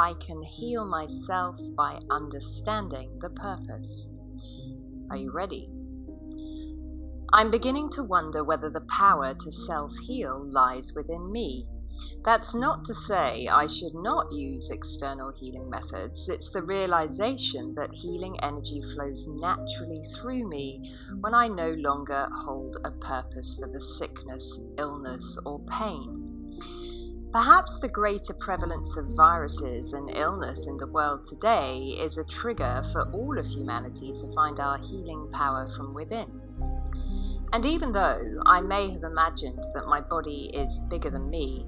I can heal myself by understanding the purpose. Are you ready? I'm beginning to wonder whether the power to self-heal lies within me. That's not to say I should not use external healing methods. It's the realization that healing energy flows naturally through me when I no longer hold a purpose for the sickness, illness, or pain. Perhaps the greater prevalence of viruses and illness in the world today is a trigger for all of humanity to find our healing power from within. And even though I may have imagined that my body is bigger than me,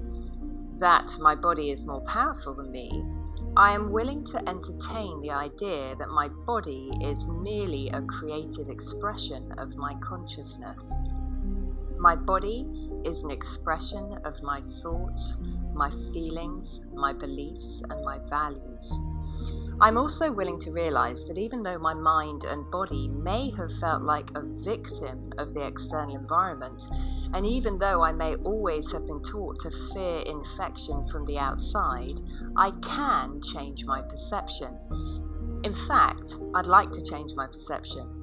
that my body is more powerful than me, I am willing to entertain the idea that my body is merely a creative expression of my consciousness. My body is an expression of my thoughts, my feelings, my beliefs, and my values. I'm also willing to realize that even though my mind and body may have felt like a victim of the external environment, and even though I may always have been taught to fear infection from the outside, I can change my perception. In fact, I'd like to change my perception.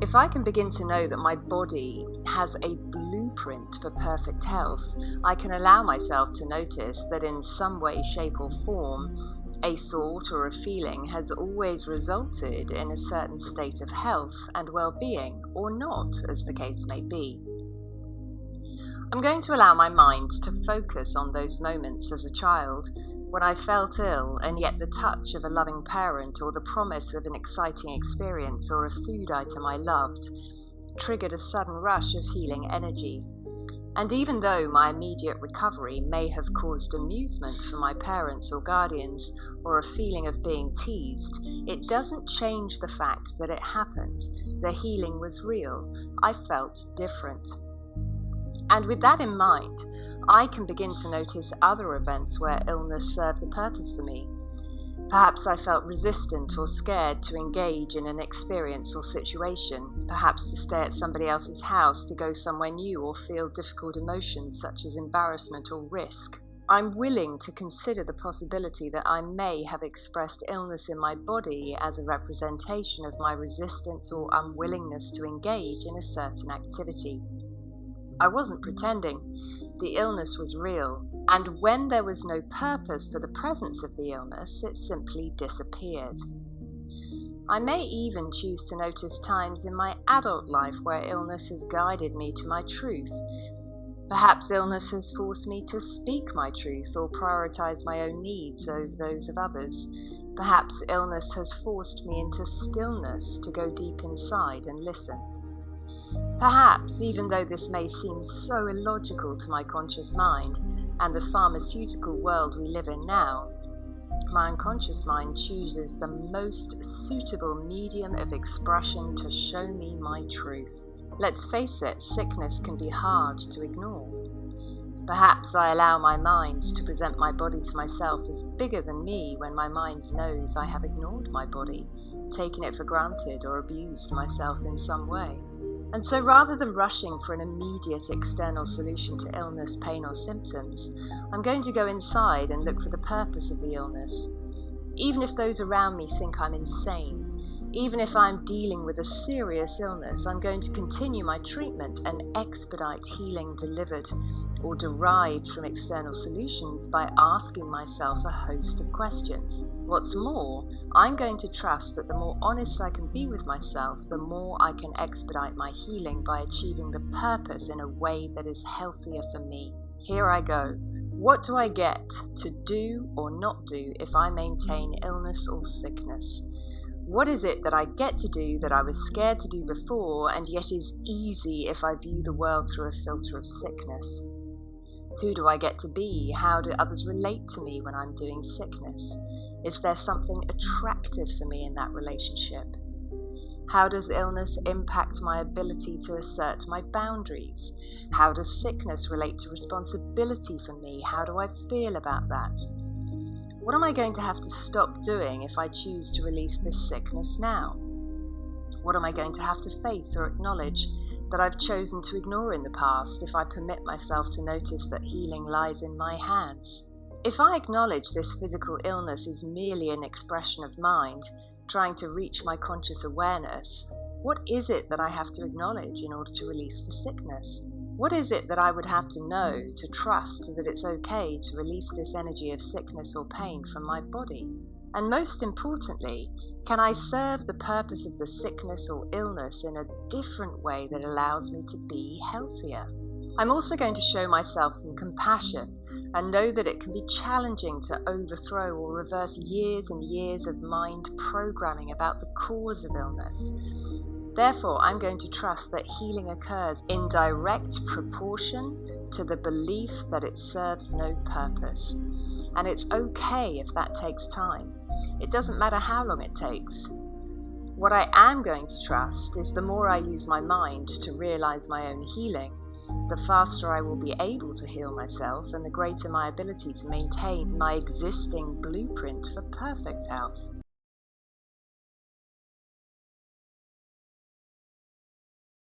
If I can begin to know that my body has a blueprint for perfect health, I can allow myself to notice that in some way, shape, or form, a thought or a feeling has always resulted in a certain state of health and well-being, or not, as the case may be. I'm going to allow my mind to focus on those moments as a child when I felt ill, and yet the touch of a loving parent or the promise of an exciting experience or a food item I loved triggered a sudden rush of healing energy. And even though my immediate recovery may have caused amusement for my parents or guardians, or a feeling of being teased, it doesn't change the fact that it happened. The healing was real. I felt different. And with that in mind, I can begin to notice other events where illness served a purpose for me. Perhaps I felt resistant or scared to engage in an experience or situation, perhaps to stay at somebody else's house, to go somewhere new, or feel difficult emotions such as embarrassment or risk. I'm willing to consider the possibility that I may have expressed illness in my body as a representation of my resistance or unwillingness to engage in a certain activity. I wasn't pretending. The illness was real, and when there was no purpose for the presence of the illness, it simply disappeared. I may even choose to notice times in my adult life where illness has guided me to my truth. Perhaps illness has forced me to speak my truth or prioritize my own needs over those of others. Perhaps illness has forced me into stillness to go deep inside and listen. Perhaps, even though this may seem so illogical to my conscious mind and the pharmaceutical world we live in now, my unconscious mind chooses the most suitable medium of expression to show me my truth. Let's face it, sickness can be hard to ignore. Perhaps I allow my mind to present my body to myself as bigger than me when my mind knows I have ignored my body, taken it for granted, or abused myself in some way. And so rather than rushing for an immediate external solution to illness, pain, or symptoms, I'm going to go inside and look for the purpose of the illness. Even if those around me think I'm insane, even if I'm dealing with a serious illness, I'm going to continue my treatment and expedite healing delivered or derived from external solutions by asking myself a host of questions. What's more, I'm going to trust that the more honest I can be with myself, the more I can expedite my healing by achieving the purpose in a way that is healthier for me. Here I go. What do I get to do or not do if I maintain illness or sickness? What is it that I get to do that I was scared to do before and yet is easy if I view the world through a filter of sickness? Who do I get to be? How do others relate to me when I'm doing sickness? Is there something attractive for me in that relationship? How does illness impact my ability to assert my boundaries? How does sickness relate to responsibility for me? How do I feel about that? What am I going to have to stop doing if I choose to release this sickness now? What am I going to have to face or acknowledge that I've chosen to ignore in the past if I permit myself to notice that healing lies in my hands? If I acknowledge this physical illness is merely an expression of mind, trying to reach my conscious awareness, what is it that I have to acknowledge in order to release the sickness? What is it that I would have to know to trust that it's okay to release this energy of sickness or pain from my body? And most importantly, can I serve the purpose of the sickness or illness in a different way that allows me to be healthier? I'm also going to show myself some compassion and know that it can be challenging to overthrow or reverse years and years of mind programming about the cause of illness. Therefore, I'm going to trust that healing occurs in direct proportion to the belief that it serves no purpose. And it's okay if that takes time. It doesn't matter how long it takes. What I am going to trust is the more I use my mind to realize my own healing, the faster I will be able to heal myself and the greater my ability to maintain my existing blueprint for perfect health.